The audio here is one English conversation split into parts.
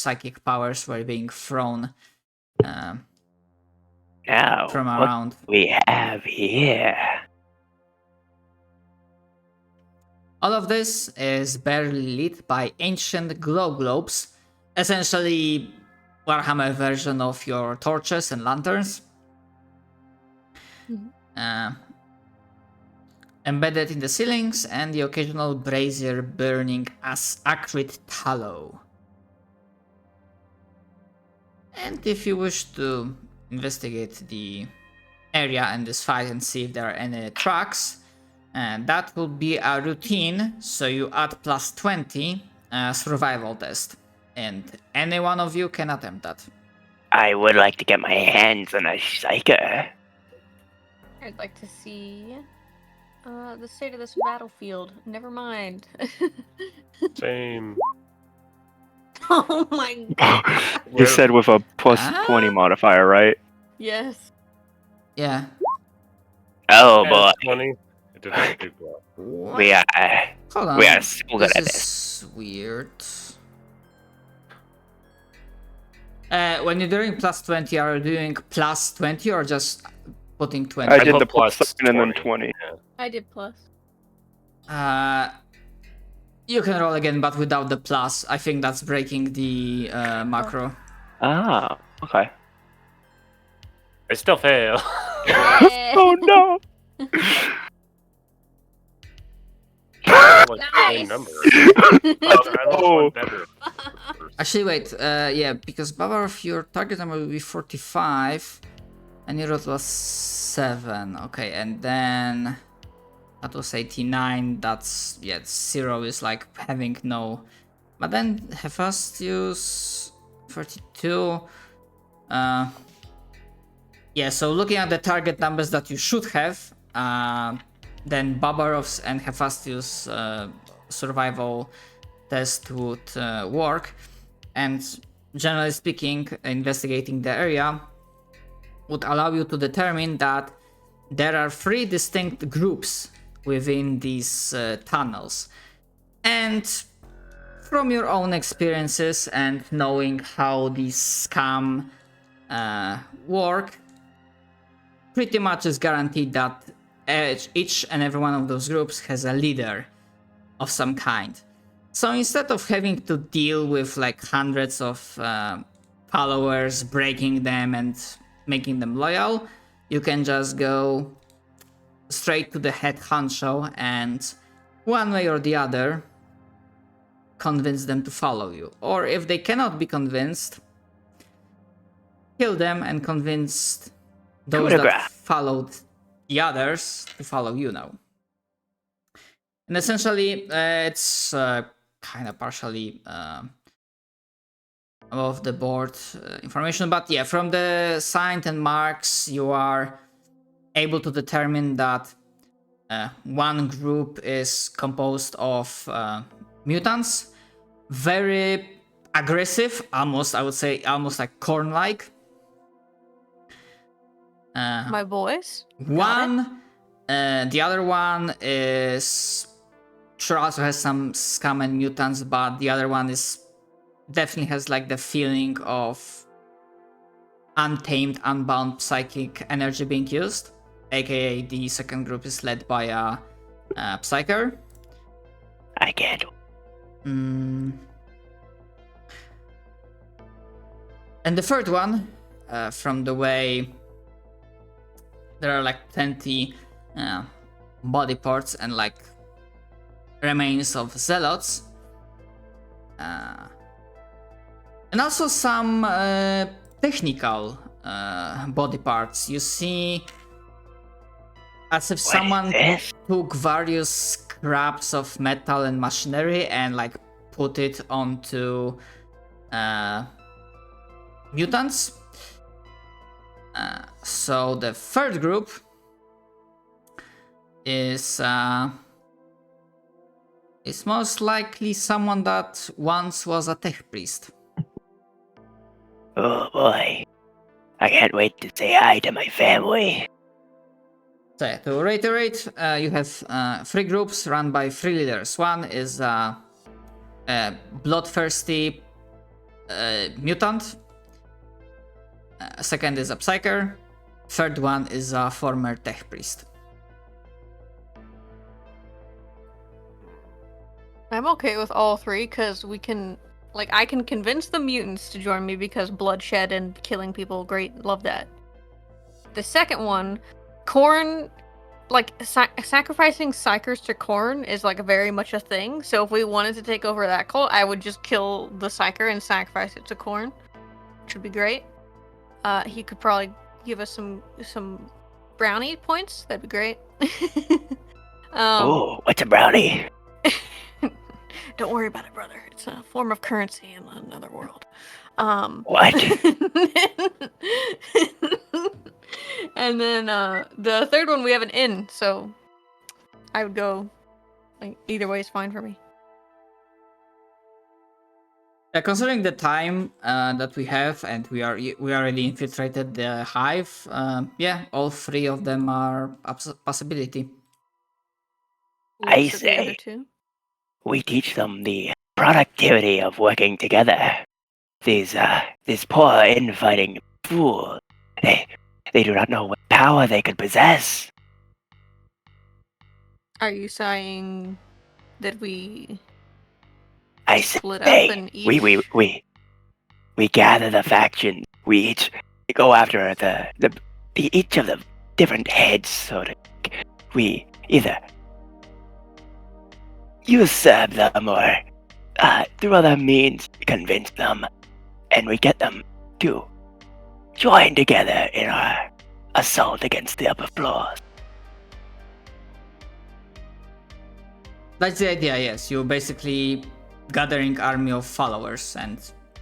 psychic powers were being thrown Now, from what around. we have here? All of this is barely lit by ancient glow globes, essentially Warhammer version of your torches and lanterns. Embedded in the ceilings, and the occasional brazier burning as acrid tallow. And if you wish to investigate the area and this fight and see if there are any tracks, that will be a routine, so you add plus 20 survival test, and any one of you can attempt that. I would like to get my hands on a psyker. I'd like to see the state of this battlefield. Never mind. Same. Oh my god. You said with a plus 20 modifier, right? Yes. Yeah. Oh Yeah, boy, it's 20. It did not do well. What? we are Hold on. we are so good This at this. is weird. When you're doing plus 20, are you doing plus 20 or just putting 20? I did put the plus plus 7 and then 20. 20. I did plus. You can roll again, but without the plus. I think that's breaking the macro. Ah, okay. I still fail. Oh no! Like the same Nice. number. I lost Oh. one better. Actually, wait. Yeah, because Baba, of your target number will be 45, and your roll was 7. Okay, and then that was 89. That's 0 is like having no. But then Hephaestus 32. Yeah, so looking at the target numbers that you should have, then Babarov's and Hephaestus' survival test would work. And generally speaking, investigating the area would allow you to determine that there are 3 distinct groups within these tunnels. And from your own experiences and knowing how these scam work, pretty much is guaranteed that each and every one of those groups has a leader of some kind. So instead of having to deal with like hundreds of followers, breaking them and making them loyal, you can just go straight to the head honcho and one way or the other convince them to follow you. Or if they cannot be convinced, kill them and convince those that followed the others to follow you now. And essentially, it's kind of partially above the board information, but yeah, from the signs and marks, you are able to determine that one group is composed of mutants, very aggressive, almost, I would say, almost like corn-like. My boys. The other one is sure also has some scum and mutants, but the other one is definitely has like the feeling of untamed, unbound psychic energy being used, aka the second group is led by a psyker. I can't. And the third one, from the way there are like plenty body parts and like remains of zealots, and also some technical body parts. You see, as if someone took various scraps of metal and machinery and like put it onto mutants. So the third group is most likely someone that once was a tech priest. Oh boy. I can't wait to say hi to my family. So yeah, to reiterate, you have 3 groups run by 3 leaders. One is bloodthirsty mutant. Second is a psyker. Third one is a former tech priest. I'm okay with all three because we can, like, I can convince the mutants to join me because bloodshed and killing people, great, love that. The second one, Khorne, like, sacrificing psychers to Khorne is, like, very much a thing. So if we wanted to take over that cult, I would just kill the psyker and sacrifice it to Khorne, which would be great. He could probably give us some brownie points. That'd be great. Oh, what's a brownie? Don't worry about it, brother. It's a form of currency in another world. What? And then the third one we have an inn, so I would go. Like, either way is fine for me. Considering the time that we have, and we already infiltrated the hive, yeah, all three of them are a possibility. I What's the other say. two? We teach them the productivity of working together. These poor infighting fools, they do not know what power they could possess. Are you saying that we I split up say, and each... we gather the factions. We each go after each of the different heads, so to we either usurp them or through other means convince them, and we get them to join together in our assault against the upper floors. That's the idea, yes. You're basically gathering army of followers, and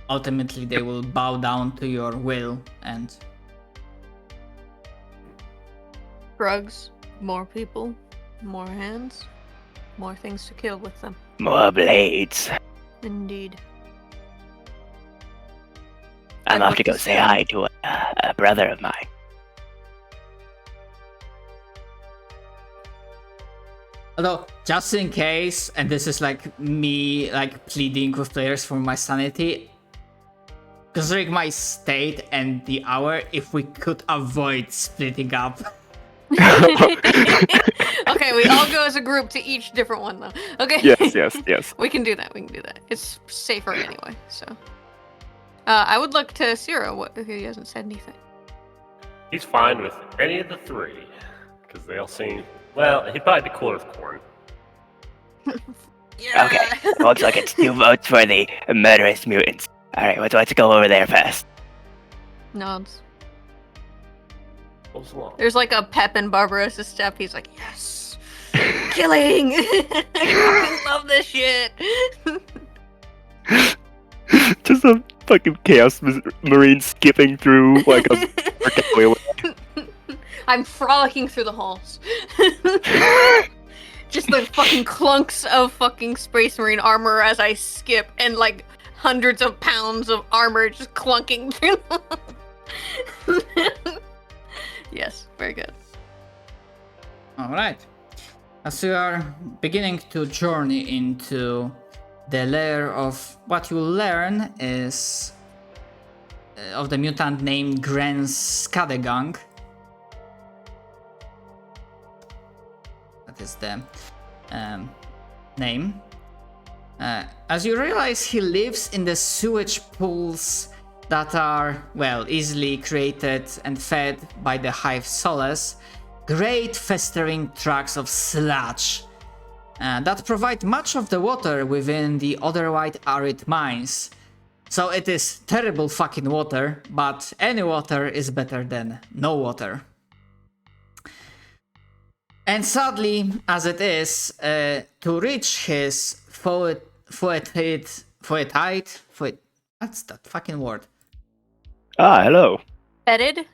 ultimately they will bow down to your will. And drugs, more people, more hands, more things to kill with them. More blades. Indeed. I'm I'd off love to go to say see hi to a brother of mine. although, just in case, and this is like me like pleading with players for my sanity, considering my state and the hour, if we could avoid splitting up. Okay, we all go as a group to each different one though. Okay. Yes. We can do that. It's safer anyway. So, I would look to Ciro. He hasn't said anything. He's fine with any of the three, because they all seem. Well, he'd probably be cool with Khorne. Yeah. Okay, looks like it's 2 votes for the murderous mutants. Alright, let's go over there first. Nods. Goes along. There's like a pep in Barbarossa's step. He's like, yes, killing. I fucking love this shit. Just a fucking chaos marine skipping through like a freaking wheel. I'm frolicking through the halls. Just the fucking clunks of fucking Space Marine armor as I skip, and like hundreds of pounds of armor just clunking through them. Yes, very good. Alright. As you are beginning to journey into the lair of what you learn is of the mutant named Gren Skadegang. That is the name. As you realize, he lives in the sewage pools that are, well, easily created and fed by the hive solace, great festering tracts of sludge that provide much of the water within the otherwise arid mines. So it is terrible fucking water, but any water is better than no water. And sadly, as it is, to reach his what's that fucking word? Ah, hello. Fetid?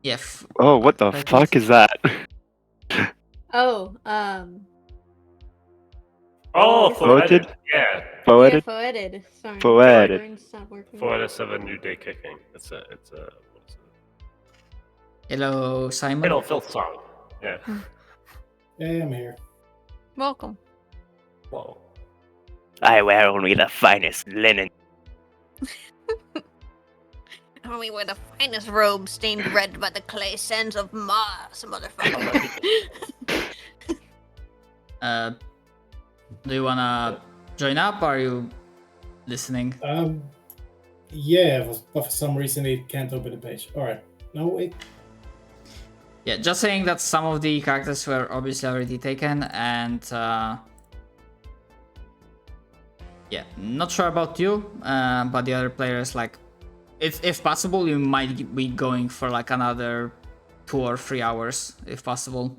Yeah. Oh, what the fuck is that? Oh, Oh, Floated? Floated. Yeah. Poeted? foetid. Sorry. Foetid. My brain stopped working. Floatus of a New Day Kicking. It's a what is it? Hello, Simon. Middle Filth Song. Yeah. Yeah, I'm here. Welcome. Whoa. I wear only the finest linen. Only wear the finest robe stained red by the clay sands of Mars, motherfucker. Do you wanna join up? Or are you listening? Yeah, but for some reason it can't open the page. Alright. No, wait. Yeah, just saying that some of the characters were obviously already taken, and yeah, not sure about you, but the other players, like, if possible, you might be going for like another 2 or 3 hours, if possible.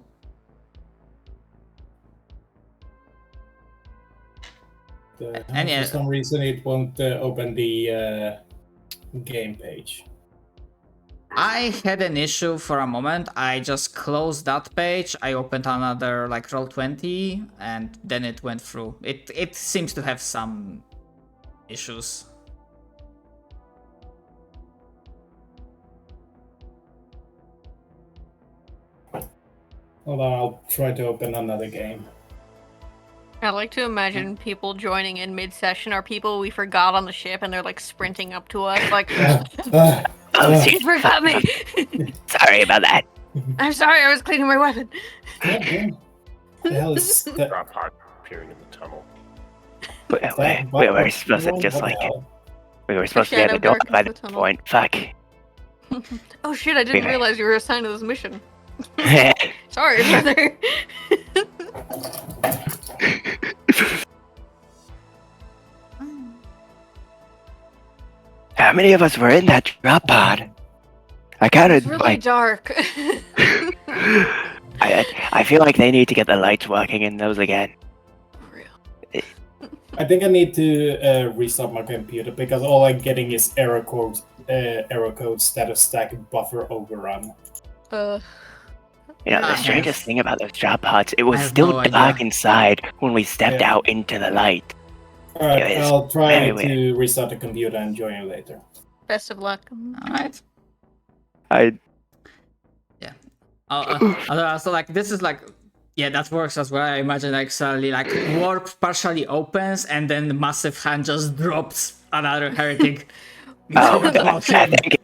And yeah, For some reason it won't open the game page. I had an issue for a moment. I just closed that page. I opened another like Roll20, and then it went through. It seems to have some issues. Hold on, I'll try to open another game. I like to imagine people joining in mid-session are people we forgot on the ship, and they're like sprinting up to us, like, Oh, "You forgot me! sorry about that. I'm sorry, I was cleaning my weapon." God damn. The hell is that? Drop pod appearing in the tunnel. We were supposed to just like we were supposed to be at the door Shadow by darkens this the point. Fuck. Oh shit! I didn't Yeah. realize you were assigned to this mission. How Sorry, brother. many of us were in that drop pod? I It's counted really like dark. I feel like they need to get the lights working in those again. Real. I think I need to restart my computer because all I'm getting is error code status stack buffer overrun. You know, the I strangest have- thing about those drop pods, it was I have still no dark idea. inside when we stepped Yeah. out into the light. Alright, It is I'll try very weird. to restart the computer and join you later. Best of luck. Alright. I Also, like, this is like, yeah, that works as well. I imagine, like, suddenly, like, warp partially opens, and then the massive hand just drops another heretic. oh god, About him. thank you.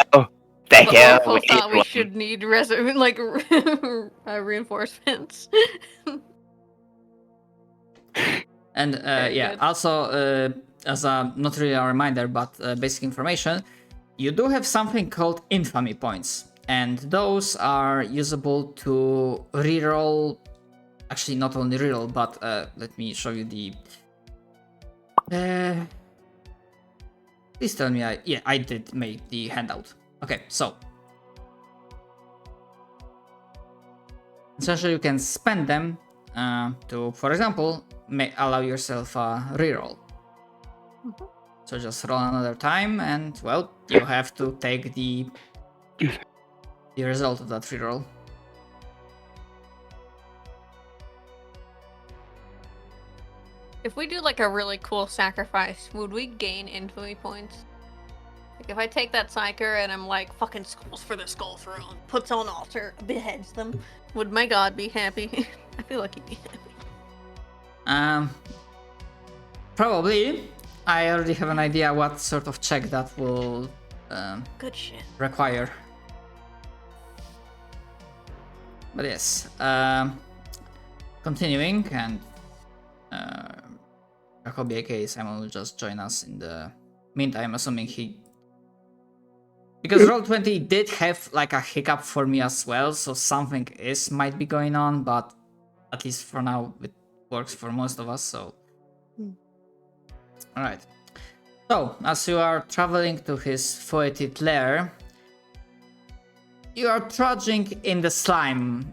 Thank But you. Oracle We thought need we one. should need reinforcements. And Very yeah, good. also as a not really a reminder, but basic information, you do have something called infamy points, and those are usable to reroll. Actually, not only reroll, but let me show you the. Please tell me I did make the handout. Okay, so essentially you can spend them to, for example, allow yourself a reroll. So just roll another time, and well, you have to take the result of that reroll. If we do like a really cool sacrifice, would we gain infamy points? Like if I take that psyker and I'm like, fucking skulls for the skull throne, puts on altar, beheads them, would my god be happy? I feel like he'd be happy. Probably. I already have an idea what sort of check that will Good shit. require. But yes, continuing, and Jacobi aka Simon will just join us in the meantime, assuming he... Because Roll20 did have like a hiccup for me as well, so something might be going on, but at least for now it works for most of us, so... Alright. So, as you are traveling to his foeted lair, you are trudging in the slime,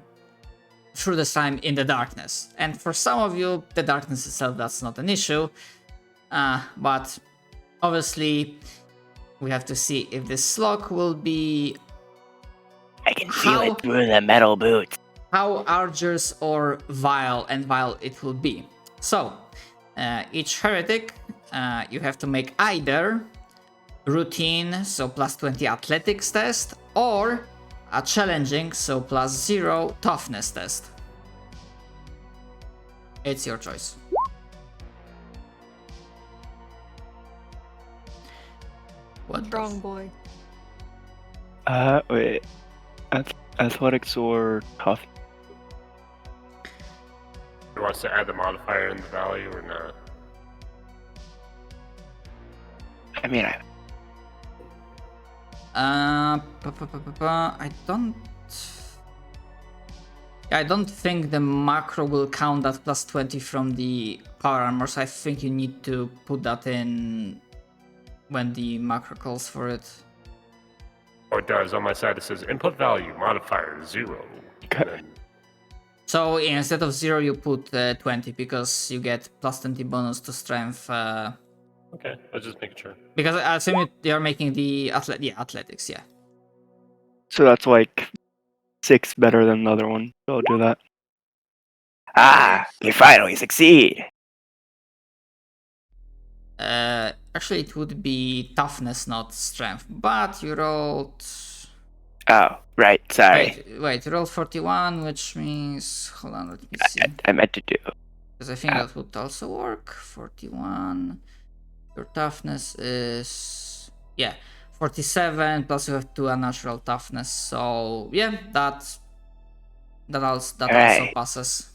through the slime in the darkness. And for some of you, the darkness itself, that's not an issue. But obviously, we have to see if this slog will be I can feel How- it through the metal boots. how arduous or vile it will be. So, each heretic, you have to make either routine, so plus 20 athletics test, or a challenging, so plus 0 toughness test. It's your choice. What? Strong boy. Wait. Athletics or tough? You want us to add the modifier in the value or not? I mean, I don't. I don't think the macro will count that plus 20 from the power armor, so I think you need to put that in when the macro calls for it. Or it does. On my side it says input value modifier 0. Okay. And then So instead of 0, you put 20 because you get plus 20 bonus to strength. okay, I was just making sure. Because I assume you're making the athletics, yeah. so that's like 6 better than the other one. So I'll do that. You finally succeed. Actually, it would be toughness, not strength. But you rolled. Oh, right. Sorry. Wait, you rolled 41, which means. Hold on, let me see. I meant to do. Because I think that would also work. 41. Your toughness is. Yeah, 47, plus you have 2 unnatural toughness. So, yeah, that also Alright. passes.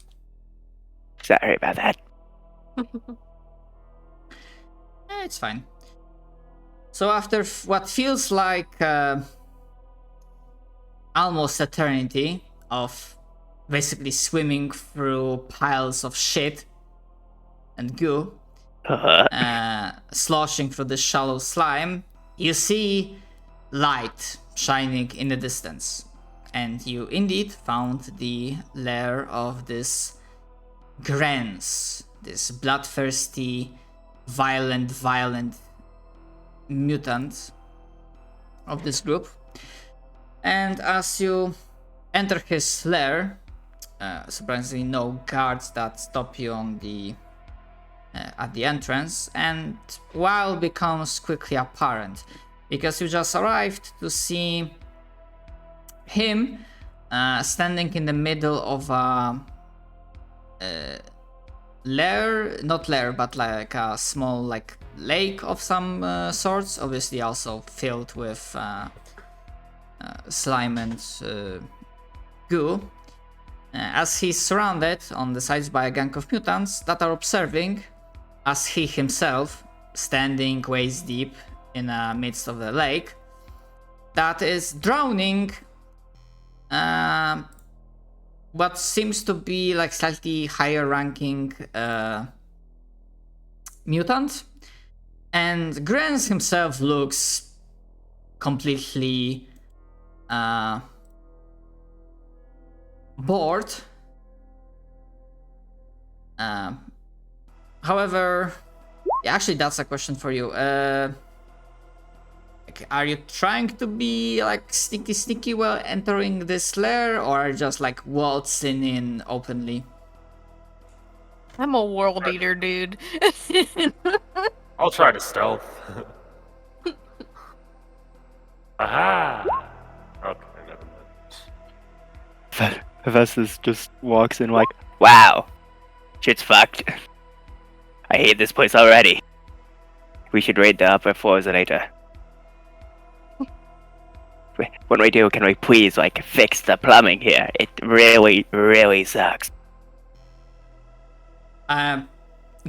Sorry about that. It's fine. So after what feels like almost eternity of basically swimming through piles of shit and goo, sloshing through the shallow slime, you see light shining in the distance. And you indeed found the lair of this Grens, this bloodthirsty, violent mutant of this group. And as you enter his lair, surprisingly no guards that stop you on the at the entrance, and while becomes quickly apparent because you just arrived to see him standing in the middle of a not lair, but like a small like lake of some sorts, obviously also filled with slime and goo, as he's surrounded on the sides by a gang of mutants that are observing as he himself standing waist deep in the midst of the lake that is drowning what seems to be like slightly higher ranking mutant, and Grens himself looks completely bored. However, actually that's a question for you. Are you trying to be like sneaky while entering this lair, or just like waltzing in openly? I'm a world eater, dude. I'll try to stealth. Aha! Okay, never mind. Hephaestus just walks in like, Wow. Shit's fucked. I hate this place already. We should raid the upper floors later. When we do, can we please, like, fix the plumbing here? It really sucks.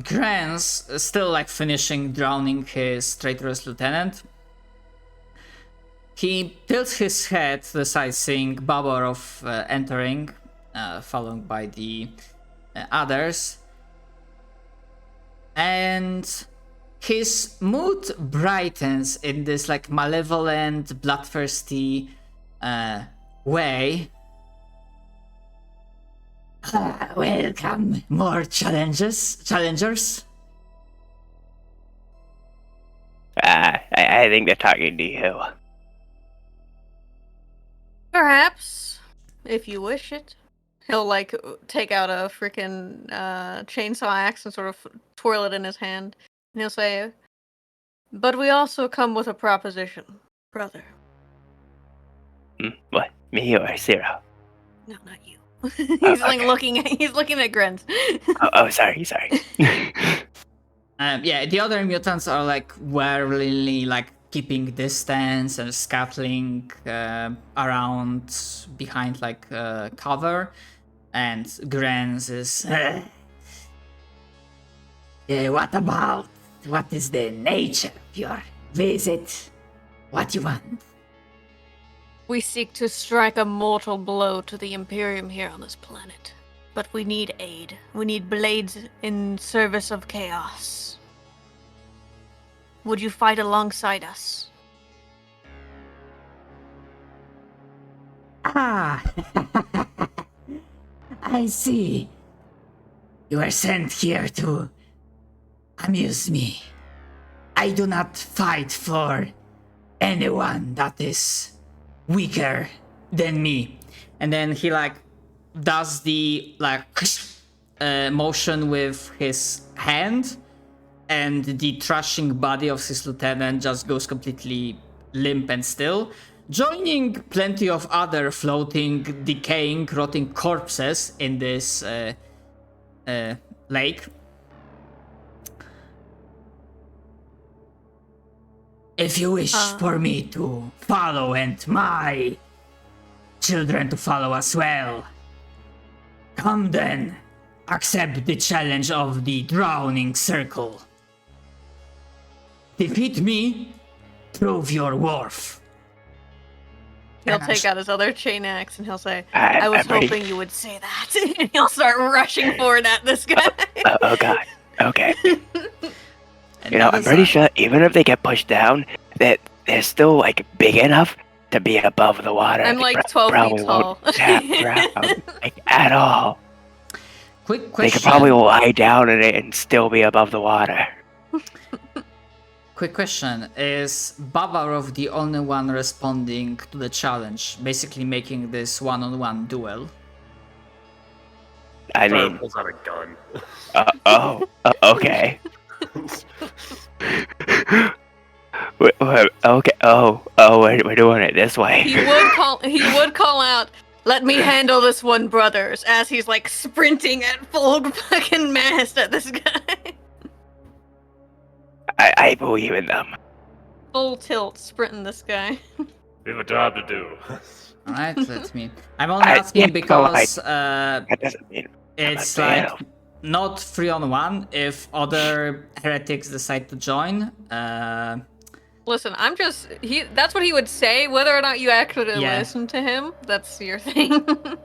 Grans, still like finishing drowning his traitorous lieutenant, he tilts his head to the side, seeing Babarov entering, followed by the others, and his mood brightens in this like malevolent, bloodthirsty way. Welcome, more challengers. I think they're talking to you. Perhaps, if you wish it. He'll like take out a freaking chainsaw axe and sort of twirl it in his hand. And he'll say, "But we also come with a proposition, brother." What? Me or Zero? No, not you. He's like looking at Grens. Sorry. Yeah, the other mutants are like warily like keeping distance and scuttling around behind like cover, and grins is what is the nature of your visit? What you want? We seek to strike a mortal blow to the Imperium here on this planet. But we need aid. We need blades in service of chaos. Would you fight alongside us? Ah, I see. You are sent here to amuse me. I do not fight for anyone that is weaker than me. And then he like does the like motion with his hand, and the thrashing body of his lieutenant just goes completely limp and still, joining plenty of other floating, decaying, rotting corpses in this lake. If you wish for me to follow and my children to follow as well, come then, accept the challenge of the drowning circle. Defeat me, prove your worth. He'll take out his other chain axe and he'll say, I'm I was ready. hoping you would say that. And he'll start rushing forward at this guy. Oh god. Okay. And You know, that I'm is pretty a- sure even if they get pushed down, that they're still like big enough to be above the water. I'm They like 12 feet probably tall. won't tap drown, like at all. Quick They question. could probably lie down in it and still be above the water. Quick question. Is Bavarov the only one responding to the challenge, basically making this one-on-one duel? I Tyler mean, pulls out a gun. okay. Okay. We're doing it this way. He would call out, let me handle this one, brothers, as he's like sprinting at full fucking mast at this guy. I believe in them. Full tilt sprinting this guy. We have a job to do. Alright, let me. I'm only asking yeah, because That doesn't mean it's I'm a like not 3-on-1 if other heretics decide to join. Listen, that's what he would say. Whether or not you actually Yeah. listen to him, that's your thing. The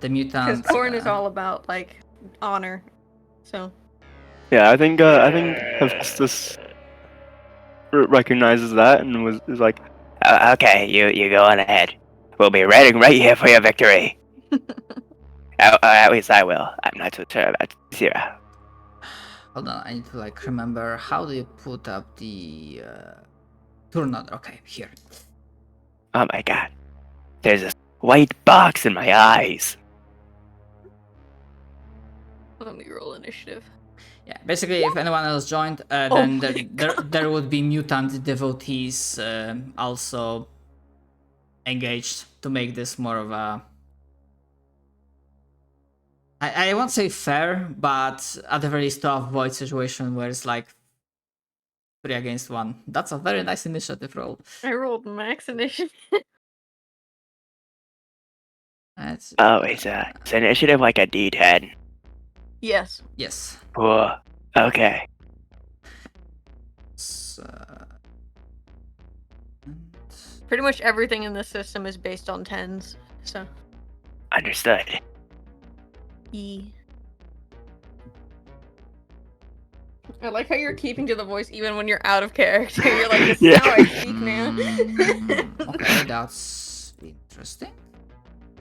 Because mutant. Corn is all about, like, honor. So, Yeah, I think Hephaestus recognizes that and is like, Okay, you go on ahead. We'll be ready right here for your victory. At least I will. I'm not so sure about Zira. Hold on, I need to like remember how do you put up the turn order. Okay, here. Oh my god. There's this white box in my eyes. let me roll initiative. Yeah, basically, if anyone else joined, Oh then my there would be mutant devotees also engaged to make this more of a. I won't say fair, but at the very least to avoid situation where it's like 3 against 1. That's a very nice initiative roll. I rolled max initiative. That's Oh, it's initiative like a D10. Yes. yes. Whoa. Okay. So, Pretty much everything in this system is based on 10s. So, Understood. E. I like how you're keeping to the voice even when you're out of character. You're like, this is Yeah. how I speak now. okay, that's interesting.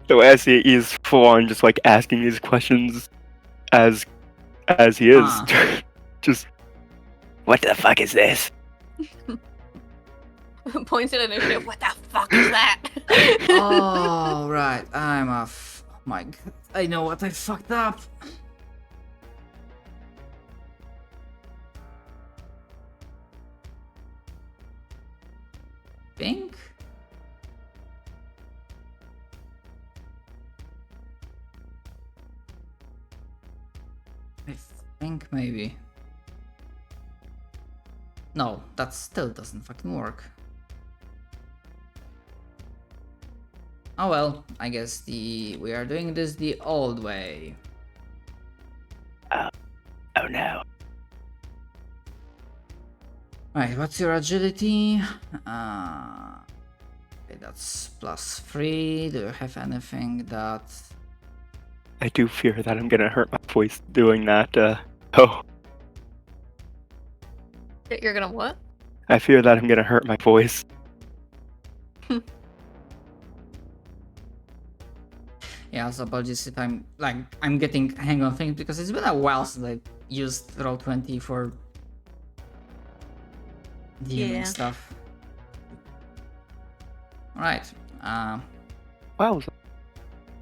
so as he is full on just like asking these questions as he is. Ah. Just What the fuck is this? Points at initiative. What the fuck is that? Oh, right. I'm a. Oh my god. I know what I fucked up. Think? I think maybe. No, that still doesn't fucking work. Oh well, I guess we are doing this the old way. Oh no. Right, what's your agility? Okay, that's +3. Do you have anything that... I do fear that I'm gonna hurt my voice doing that. Oh, You're gonna what? I fear that I'm gonna hurt my voice. Yeah, so apologies if I'm getting hang on things because it's been a while since I used Roll20 for DMing Yeah. stuff. Alright, Wow.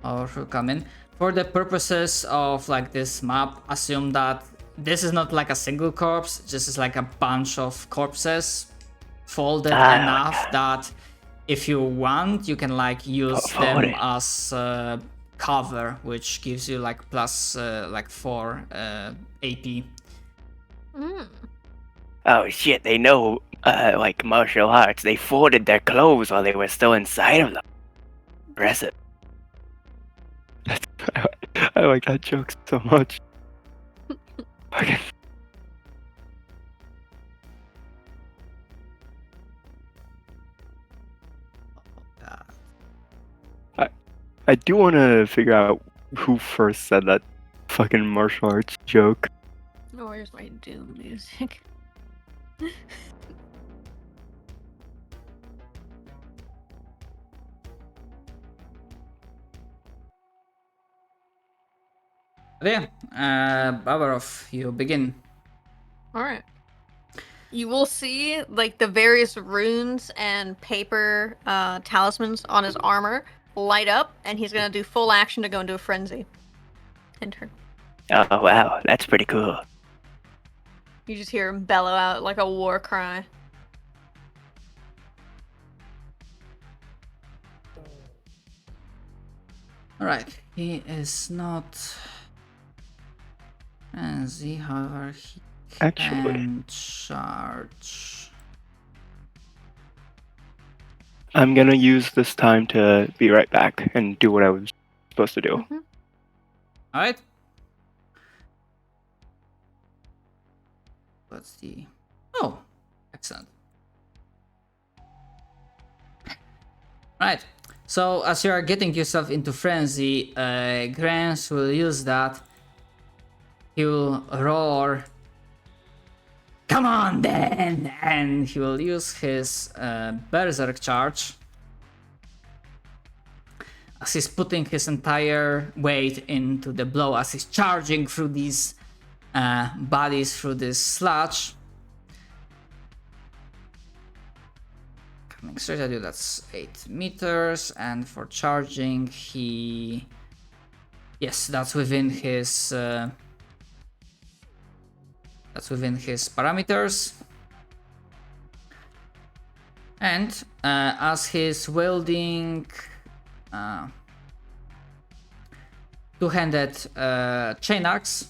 or should come in. For the purposes of like this map, assume that this is not like a single corpse, this is like a bunch of corpses folded enough that if you want, you can like use them as cover, which gives you like plus like 4 AP. Oh shit, they know, like martial arts. They folded their clothes while they were still inside of them. Impressive. I like that joke so much. Okay. I do want to figure out who first said that fucking martial arts joke. Oh, where's my Doom music? Yeah, Babarov, you begin. Alright. You will see like the various runes and paper talismans on his armor light up, and he's gonna do full action to go into a frenzy. Enter. Oh wow, that's pretty cool. You just hear him bellow out like a war cry. Alright, he is not frenzy, however he Actually, can charge. I'm gonna use this time to be right back and do what I was supposed to do. Alright. What's the... Oh, excellent. Right. So as you are getting yourself into frenzy, Grants will use that. He will roar, "Come on then!" And he will use his berserk charge. As he's putting his entire weight into the blow, as he's charging through these bodies, through this sludge. Coming straight at you, that's 8 meters, and for charging, he... Yes, that's within his... That's within his parameters. And as he's wielding two-handed chain axe,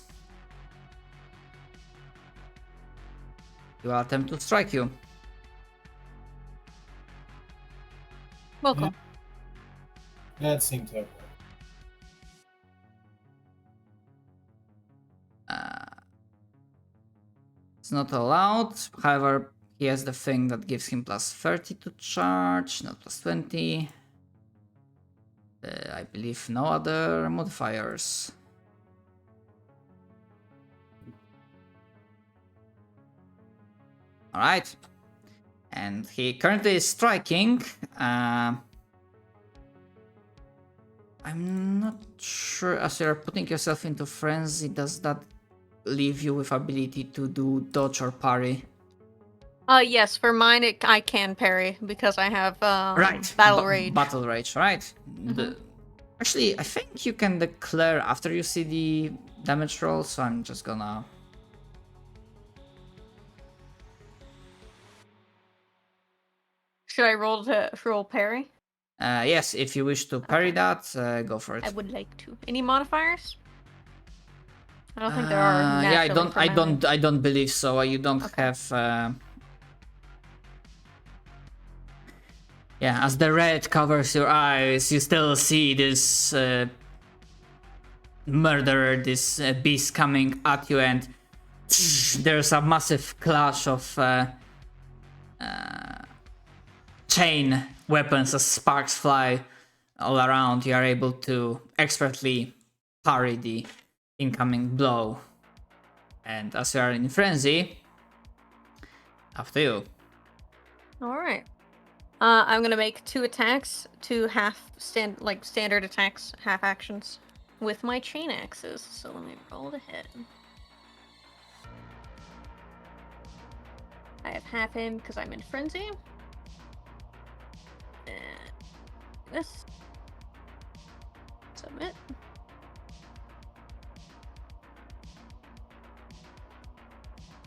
he will attempt to strike you. Welcome. That seems to have worked. It's not allowed. However, he has the thing that gives him plus 30 to charge, not plus 20. I believe no other modifiers. Alright. And he currently is striking. I'm not sure, as you're putting yourself into frenzy, does that leave you with ability to do dodge or parry? Yes, for mine I can parry because I have Right. battle rage. Battle rage, right. Actually, I think you can declare after you see the damage roll, so I'm just gonna... Should I roll parry? Yes, if you wish to parry that, go for it. I would like to. Any modifiers? I don't think there are. Yeah, naturally for my I don't believe so. You don't Okay. have Yeah, as the red covers your eyes, you still see this murderer, this beast coming at you, and there's a massive clash of chain weapons as sparks fly all around. You are able to expertly parry the incoming blow. And as you are in frenzy, up to you. Alright. I'm gonna make 2 attacks, 2 standard attacks, half actions, with my chain axes. So let me roll the hit. I have half him because I'm in frenzy. And this. Submit.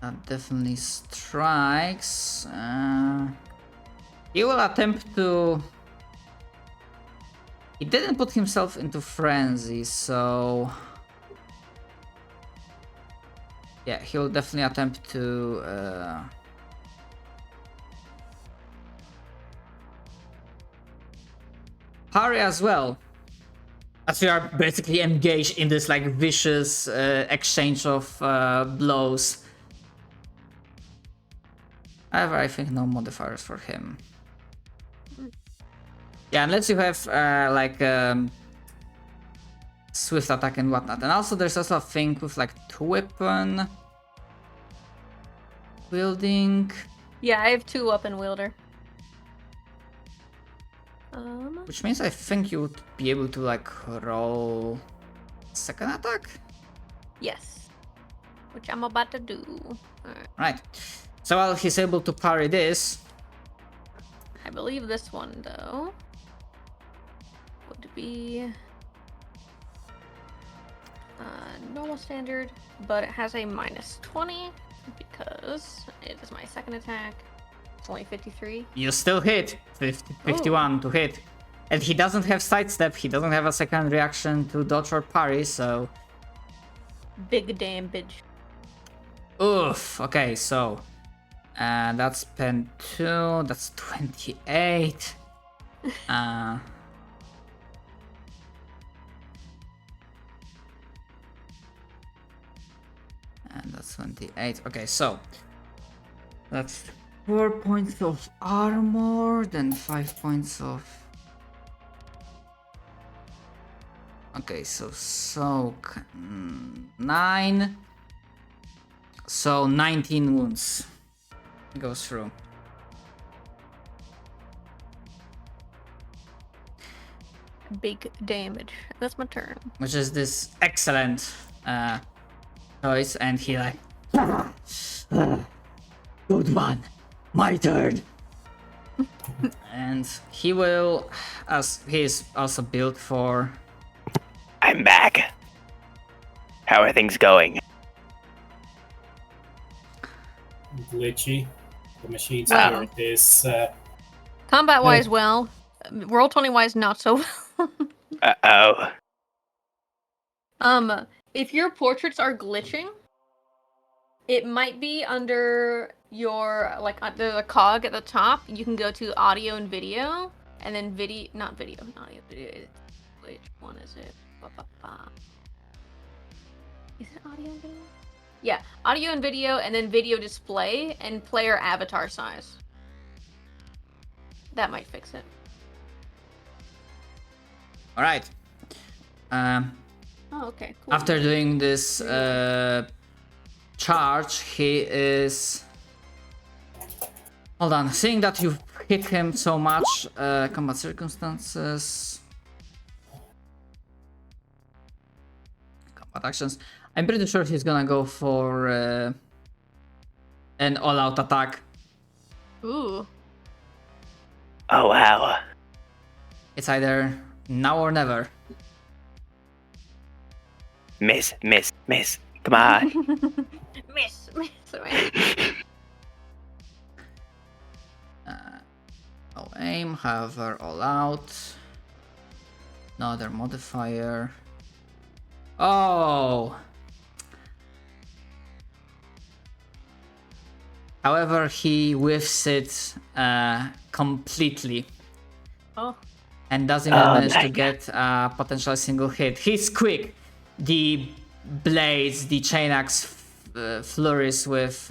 That definitely strikes. He will attempt to... He didn't put himself into frenzy, so... Yeah, he'll definitely attempt to... parry as well. As we are basically engaged in this like vicious exchange of blows. However, I think no modifiers for him. Yeah, unless you have swift attack and whatnot. And also there's also a thing with like 2-weapon wielding. Yeah, I have 2 weapon wielder. Which means I think you would be able to like roll second attack? Yes. Which I'm about to do. Alright. Right. So while he's able to parry this, I believe this one, though, would be normal standard, but it has a -20 because it is my second attack. It's only 53. you still hit 51 to hit. And he doesn't have sidestep, he doesn't have a second reaction to dodge or parry, so... Big damage. Oof, okay, so... that's pen 2, that's 28. And that's 28. Okay, so that's 4 points of armor, then 5 points of... Okay, so soak 9. So 19 wounds goes through. Big damage. That's my turn. Which is this excellent choice, and he like... Good one, my turn. And he will, as he's also built for... I'm back. How are things going? Glitchy. The machine Wow. spirit is Combat wise, well. Roll 20 wise, not so well. Uh-oh. If your portraits are glitching, it might be under your, like, under the cog at the top. You can go to audio and video, and then not audio, video. Which one is it? Is it audio and video? Yeah, audio and video, and then video display, and player avatar size. That might fix it. Alright. Oh, okay, cool. After doing this charge, he is... Hold on, seeing that you've hit him so much, combat circumstances... Combat actions. I'm pretty sure he's gonna go for an all-out attack. Ooh. Oh, wow. It's either now or never. Miss. Come on. Miss. No aim, however, all out. No other modifier. Oh! However, he whiffs it completely. Oh. and doesn't even Oh manage my to get a potential single hit. He's quick. The blades, the chain axe flurries with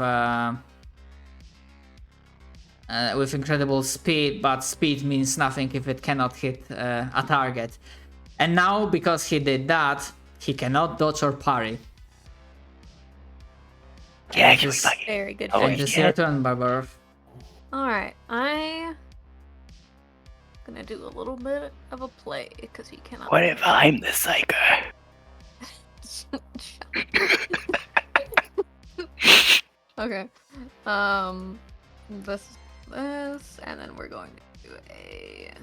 incredible speed, but speed means nothing if it cannot hit a target. And now, because he did that, he cannot dodge or parry. Yeah, And can we this- fucking... Very good. Oh, And fight. it's your shit. turn, Barbarov. Alright, I'm gonna do a little bit of a play because he cannot. What if I'm the psycho? Okay. This, and then we're going to do a.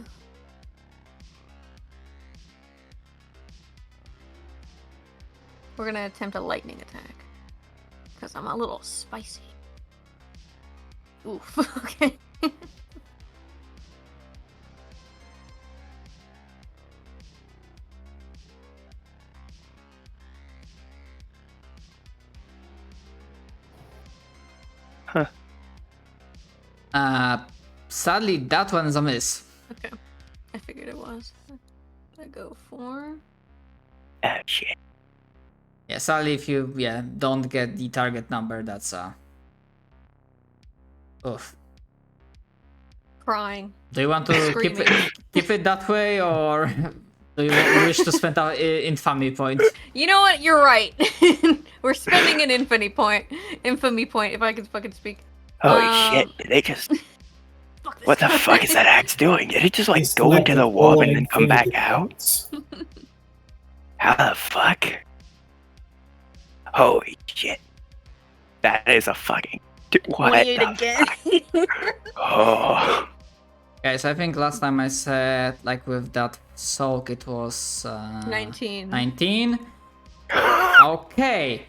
We're gonna attempt a lightning attack because I'm a little spicy. Oof. Okay. Sadly, that one's a miss. Okay. I figured it was. I go for. Oh shit. Yeah, sadly, if you don't get the target number, that's oof. Crying. Do you want to Screaming. keep it that way, or do you wish to spend an infamy point? You know what? You're right. We're spending an infamy point. Infamy point, if I can fucking speak. Holy shit, did they just... Fuck this What the guy. fuck is that axe doing? Did it just like It's go like into a the wall full and then come back infinity out? points. How the fuck? Holy shit. That is a fucking... Dude, what 28 the again. Oh. Guys, I think last time I said, like, with that soak, it was 19. 19. Okay.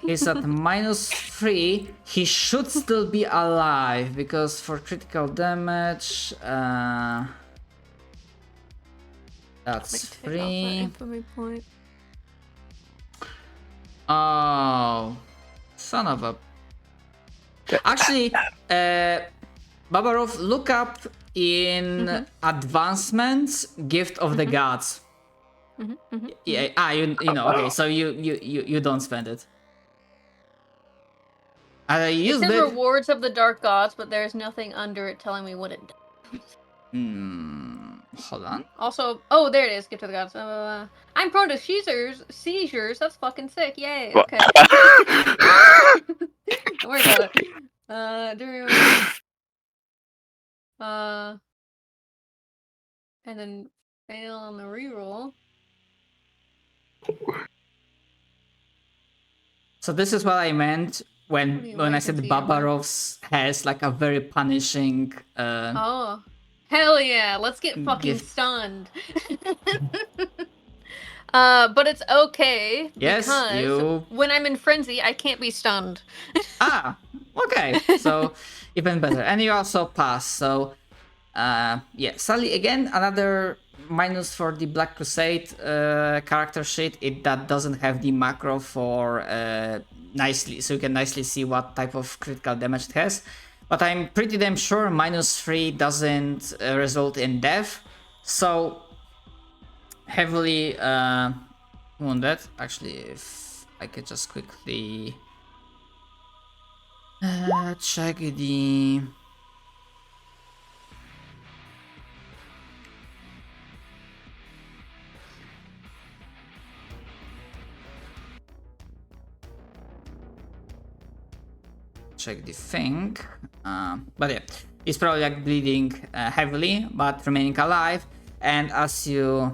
He's at -3. He should still be alive, because for critical damage, that's Take off that 3. infamy point. Oh, son of a... Actually, Babarov, look up in advancements, Gift of the Gods. Yeah, you know, okay, so you don't spend it. I It used says it. rewards of the dark gods, but there's nothing under it telling me what it does. Hold on. Also, oh, there it is. Gift of the gods. I'm prone to seizures. That's fucking sick. Yay. What? Okay. Don't worry about it. And then fail on the reroll. So this is what I meant What do when you I like said to see, Emma? Babarov's has like a very punishing. Oh, hell yeah! Let's get fucking Gift. stunned. But it's okay. Yes, because you- when I'm in frenzy, I can't be stunned. Okay, so even better. And you also pass. So yeah, Sally again another minus for the Black Crusade character sheet. That doesn't have the macro for nicely, so you can nicely see what type of critical damage it has. But I'm pretty damn sure -3 doesn't result in death. So heavily wounded. Actually, if I could just quickly check the. Check the thing, but yeah, he's probably like bleeding heavily, but remaining alive. And as you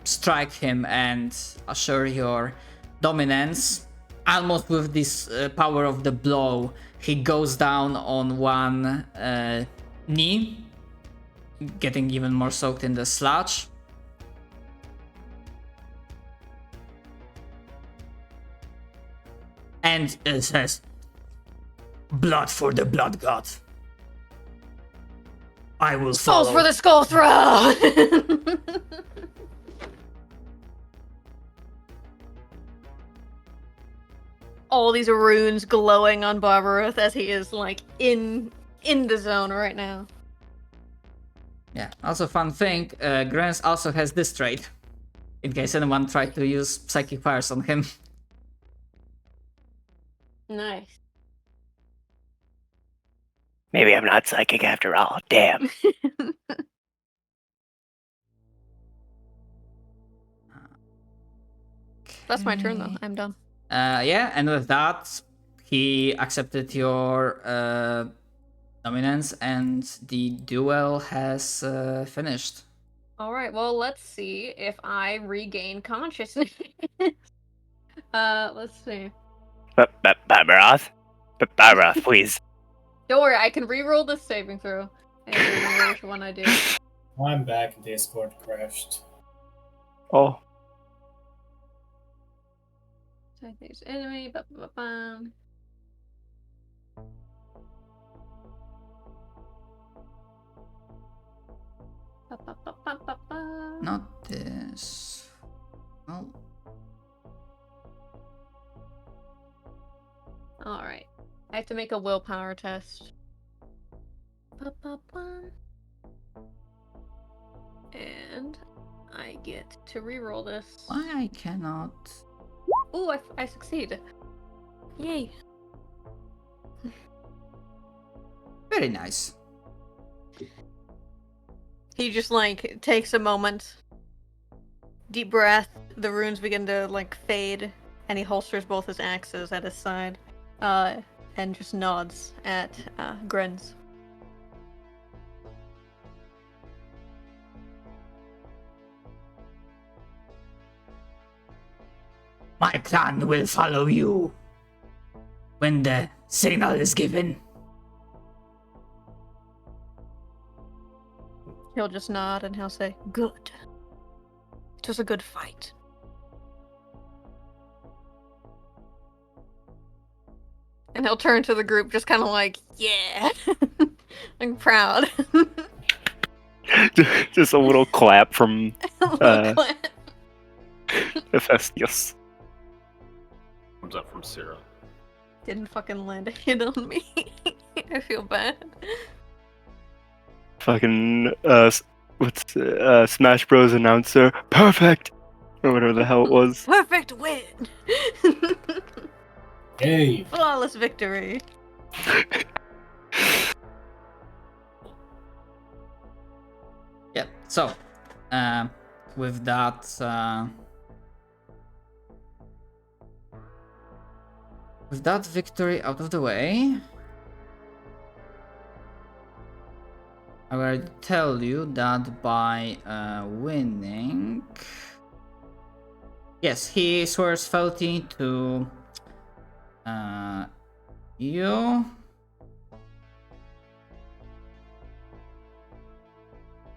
strike him and assure your dominance, almost with this power of the blow, he goes down on one knee, getting even more soaked in the sludge. And it says, "Blood for the blood god. I will follow." Falls for the skull throw. All these runes glowing on Barbaroth as he is like in the zone right now. Yeah. Also, fun thing, Grants also has this trait. In case anyone tried to use Psychic Fires on him. Nice. Maybe I'm not psychic after all. Damn. That's my turn though. I'm done. Yeah, and with that, he accepted your dominance, and the duel has finished. All right. Well, let's see if I regain consciousness. Let's see. Barbaroth? Barbaroth, please. Don't worry, I can reroll this saving throw. I don't remember which one I do. I'm back. Discord crashed. Oh, Attack this enemy. Ba-ba-ba-bam. Ba-ba-ba-ba-ba-ba. Not this. Oh, All right. I have to make a willpower test. Ba-ba-bam. And I get to reroll this. why I cannot? Ooh, I succeed. Yay. Very nice. He just like takes a moment. Deep breath. The runes begin to like fade, and he holsters both his axes at his side, and just nods at Grins. My clan will follow you when the signal is given. He'll just nod and he'll say, "Good. It was a good fight." And he'll turn to the group, just kind of like, "Yeah, I'm proud." just a little clap from Little clap. Hephaestus. Comes up from Sarah. Didn't fucking land a hit on me. I feel bad. Fucking what's Smash Bros announcer? Perfect, or whatever the hell it was. Perfect win. Hey, Flawless victory. Yeah. So, with that. With that victory out of the way, I will tell you that by winning, yes, he swears fealty to you.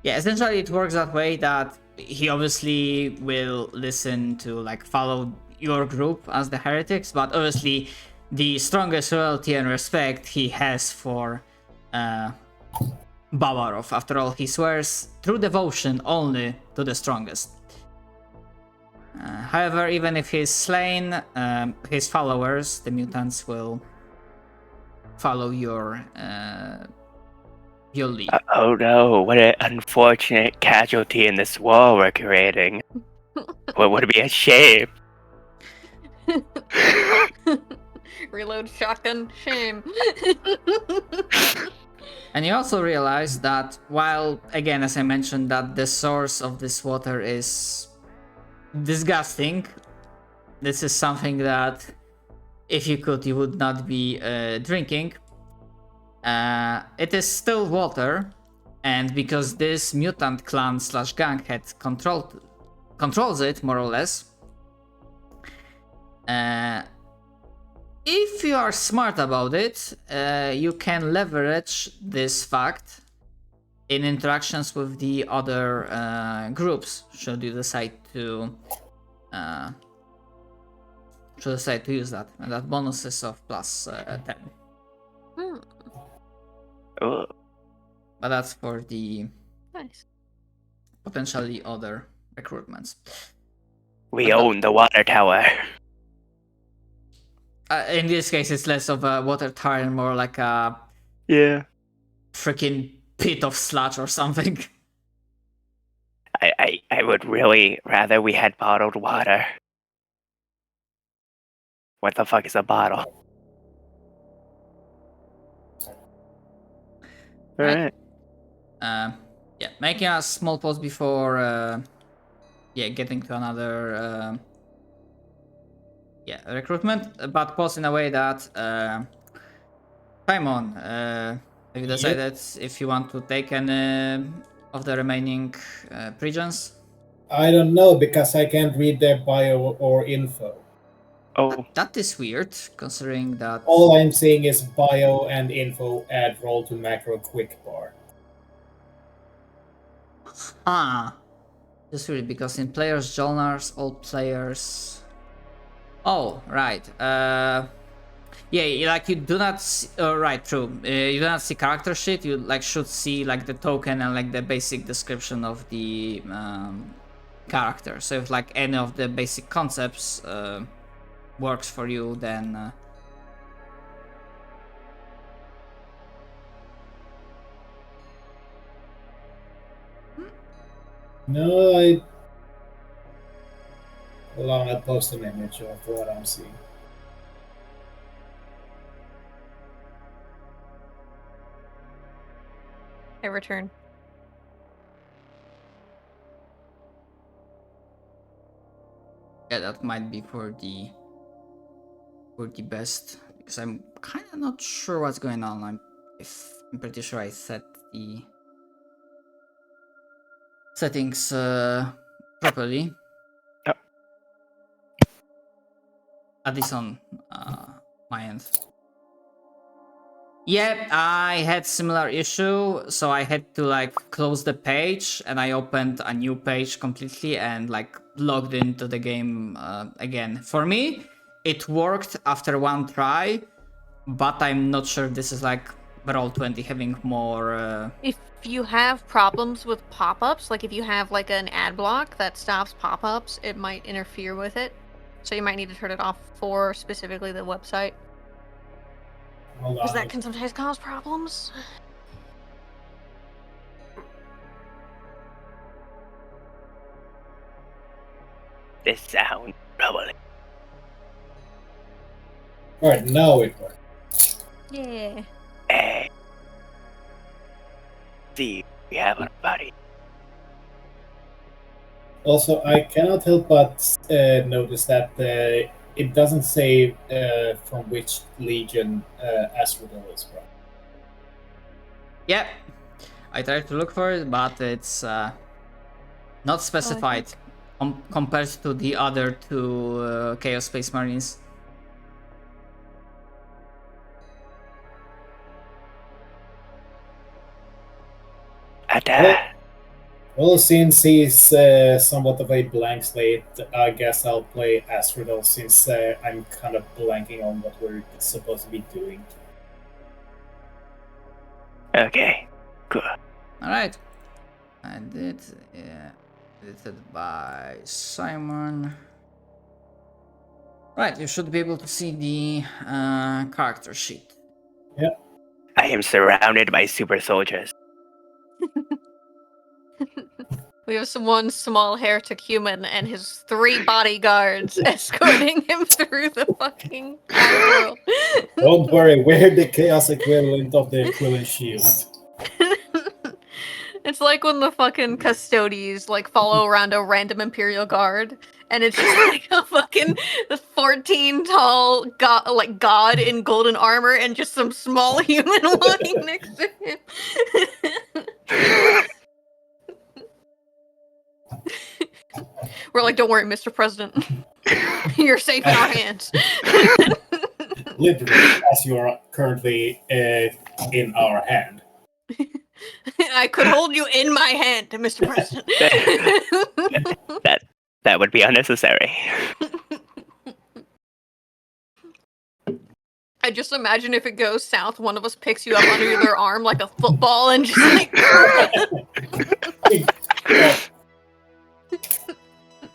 Yeah, essentially it works that way that he obviously will listen to, like, follow your group as the heretics, but obviously the strongest loyalty and respect he has for Babarov. After all, he swears through devotion only to the strongest. However, even if he's slain, his followers, the mutants, will follow your lead. Oh no, what an unfortunate casualty in this war we're creating. What would it be a shame? Reload shotgun. Shame. And you also realize that while, again, as I mentioned, that the source of this water is disgusting, this is something that, if you could, you would not be drinking. It is still water, and because this mutant clan / gang had controls it, more or less, if you are smart about it, you can leverage this fact in interactions with the other groups, should you decide to use that. And that bonus is of plus 10. Oh, But that's for the Nice. potentially other recruitments. we own the water tower. In this case, it's less of a water tower and more like a Yeah. freaking pit of sludge or something. I would really rather we had bottled water. What the fuck is a bottle? Right. Alright. Yeah, making a small pause before getting to another recruitment, but pause in a way that Paimon, have you decided if you want to take any of the remaining regions? I don't know because I can't read their bio or info. Oh, That is weird, considering that. All I'm seeing is bio and info add roll to macro quick bar. Just weird because in players' journals, all players. Oh, right. Yeah, like you do not. Right, true. You do not see character sheet. You like should see like the token and like the basic description of the character. So if like any of the basic concepts works for you, then. No, I. Hold on, I'll post an image of what I'm seeing. I return. Yeah, that might be for the best because I'm kind of not sure what's going on. I'm pretty sure I set the settings properly. Yep. At least on my end. Yeah, I had similar issue, so I had to like close the page and I opened a new page completely and like logged into the game again. For me, it worked after one try, but I'm not sure this is like Roll20 having more. If you have problems with pop-ups, like if you have like an ad block that stops pop-ups, it might interfere with it. So you might need to turn it off for specifically the website. Hold Because on. that can sometimes cause problems. This sound troubling. Alright, now it works. Yeah. Hey. See, we have our buddy. Also, I cannot help but notice that it doesn't say from which legion Asphodel is from. Yeah, I tried to look for it, but it's not specified compared to the other two Chaos Space Marines. Well, since he's somewhat of a blank slate, I guess I'll play Asphodel since I'm kind of blanking on what we're supposed to be doing. Okay, cool. Alright. I did, edited by Simon. Right, you should be able to see the character sheet. I am surrounded by super soldiers. We have one small heretic human and his 3 bodyguards escorting him through the fucking world. Don't worry, we're the chaos equivalent of the Aquilian Shield. It's like when the fucking custodies like follow around a random Imperial guard, and it's just like a fucking 14 tall god in golden armor and just some small human walking next to him. We're like, don't worry, Mr. President. You're safe in our hands. Literally, as you are currently in our hand. I could hold you in my hand, Mr. President. That would be unnecessary. I just imagine if it goes south, one of us picks you up under their arm like a football and just like.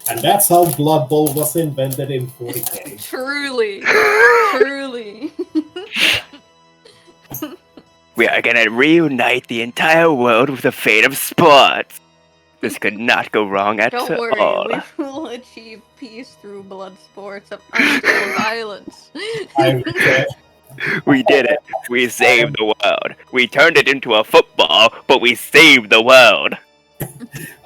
And that's how Blood Bowl was invented in 40k. Truly. We are gonna reunite the entire world with the fate of sports. This could not go wrong at Don't worry, all. we will achieve peace through blood sports of unstable violence. We did it. We saved the world. We turned it into a football, but we saved the world.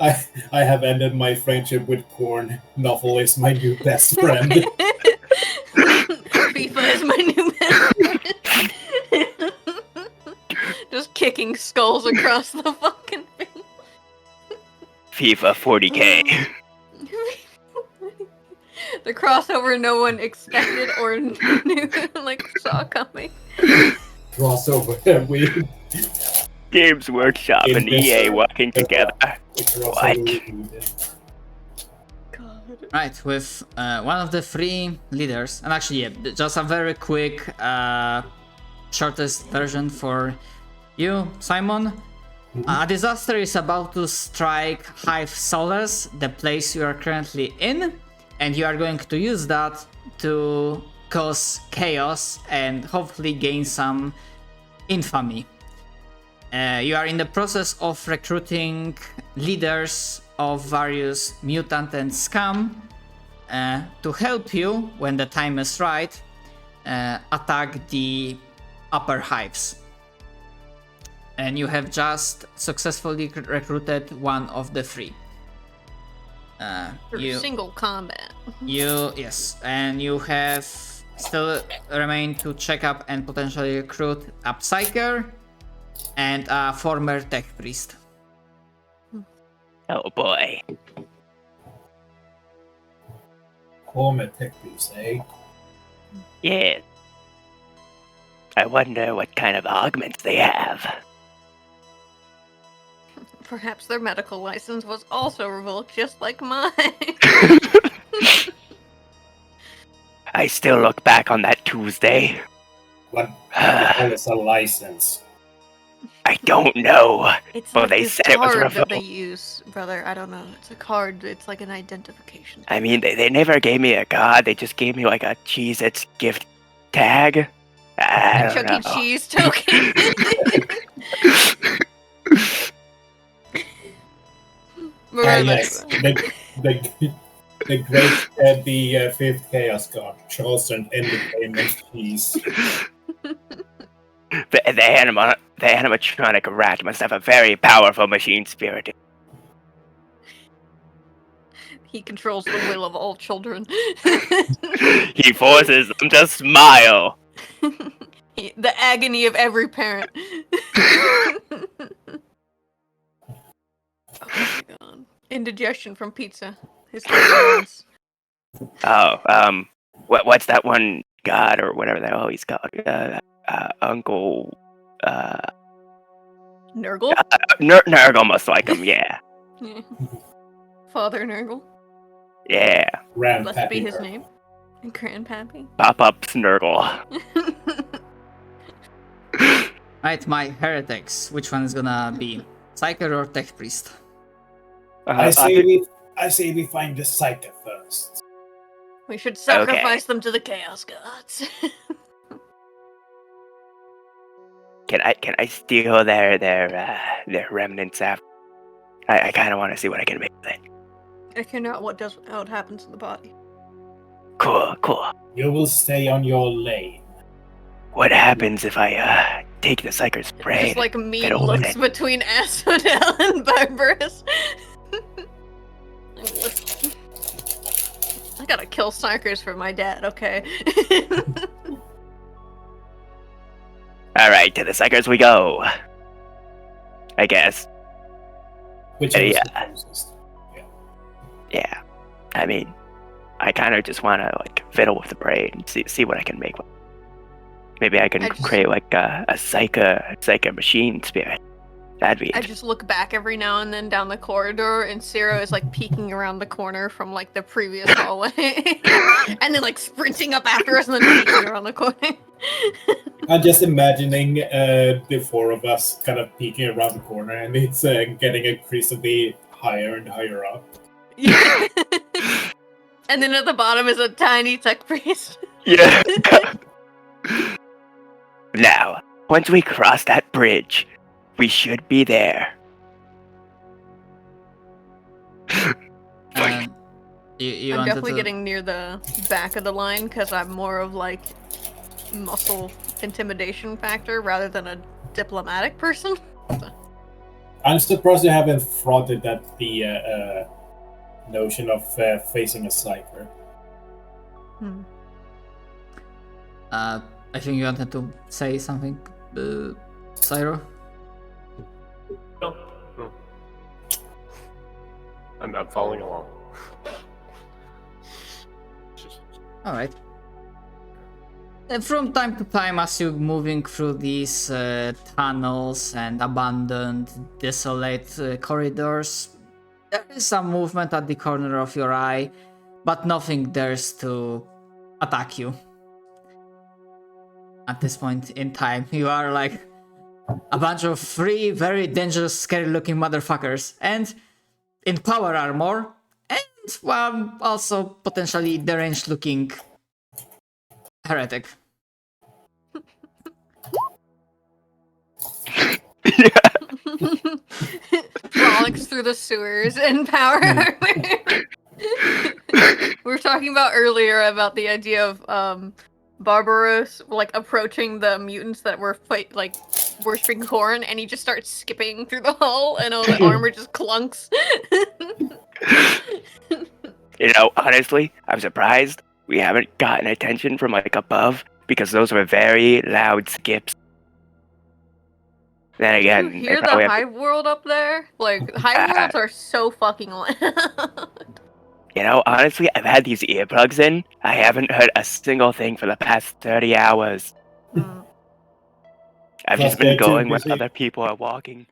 I have ended my friendship with Korn. Novel is my new best friend. FIFA is my new best friend. Just kicking skulls across the fucking field. FIFA 40k. The crossover no one expected or knew, saw coming. Crossover. We Games Workshop and EA working together. What? God. Right, with one of the three leaders, and actually, yeah, just a very quick, shortest version for you, Simon. A disaster is about to strike Hive Solace, the place you are currently in, and you are going to use that to cause chaos and hopefully gain some infamy. You are in the process of recruiting leaders of various mutant and scum to help you, when the time is right, attack the upper hives. And you have just successfully recruited one of the three. Single combat. Yes, and you have still remain to check up and potentially recruit a Psyker and a former tech priest. Oh boy. Former tech priest, eh? Yeah. I wonder what kind of augments they have. Perhaps their medical license was also revoked, just like mine. I still look back on that Tuesday. What is a license? I don't know. It's Well, like they this said it was card that they revoked. use, brother. I don't know. It's a card. It's like an identification. I mean, they never gave me a god. They just gave me like a Cheez-Its gift tag. I don't Chuck E. know. Cheese token. Yes, the great, the fifth chaos god, chosen entertainment piece. The animatronic rat must have a very powerful machine spirit. He controls the will of all children. He forces them to smile. The agony of every parent. Oh my god. Indigestion from pizza. His hands. Oh, what's that one god or whatever the hell he's called? Uncle, Nurgle? Nurgle must like him, yeah. Yeah. Father Nurgle. Yeah. Blessed be his name. And Grandpappy. Pop-up Snurgle. Right, my heretics. Which one is gonna be? Psyker or tech priest? I say we find the Psyker first. We should sacrifice them to the Chaos Gods. Can I steal their remnants after? I kind of want to see what I can make with it. I care not what happens to the body. Cool. You will stay on your lane. What happens if I take the Psyker's brain? Just like me get over looks it? between Asphodel and Barbarous. I gotta kill Psykers for my dad, okay? Alright, to the Psykers we go. I guess. Which is Yeah. the closest. Yeah. I mean, I kind of just want to like fiddle with the brain and see what I can make. Maybe I can create like a psycho machine spirit. That'd be I interesting. just look back every now and then down the corridor, and Sarah is like peeking around the corner from like the previous hallway, and then like sprinting up after us, and then peeking around the corner. I'm just imagining the four of us kind of peeking around the corner, and it's getting increasingly higher and higher up. Yeah. And then at the bottom is a tiny tech priest. Yeah. Now, once we cross that bridge, we should be there. You I'm wanted definitely to... getting near the back of the line because I'm more of like muscle intimidation factor rather than a diplomatic person. I'm surprised you haven't fronted at the notion of facing a cipher. I think you wanted to say something, Cyro? No, no. I'm following along. Alright. And from time to time, as you're moving through these tunnels and abandoned, desolate corridors, there is some movement at the corner of your eye, but nothing dares to attack you. At this point in time, you are like a bunch of three very dangerous, scary-looking motherfuckers, and in power armor, and also potentially deranged-looking heretic. Frolics through the sewers in power armor. We were talking about earlier about the idea of Barbaros like approaching the mutants that were like worshipping Corn, and he just starts skipping through the hole, and all the armor just clunks. You know, honestly, I'm surprised we haven't gotten attention from like above because those were very loud skips. Then again, you they hear the probably have- hive world up there? Like hive worlds are so fucking loud. You know, honestly, I've had these earplugs in. I haven't heard a single thing for the past 30 hours. I've Plus just been they're too going where busy. other people are walking.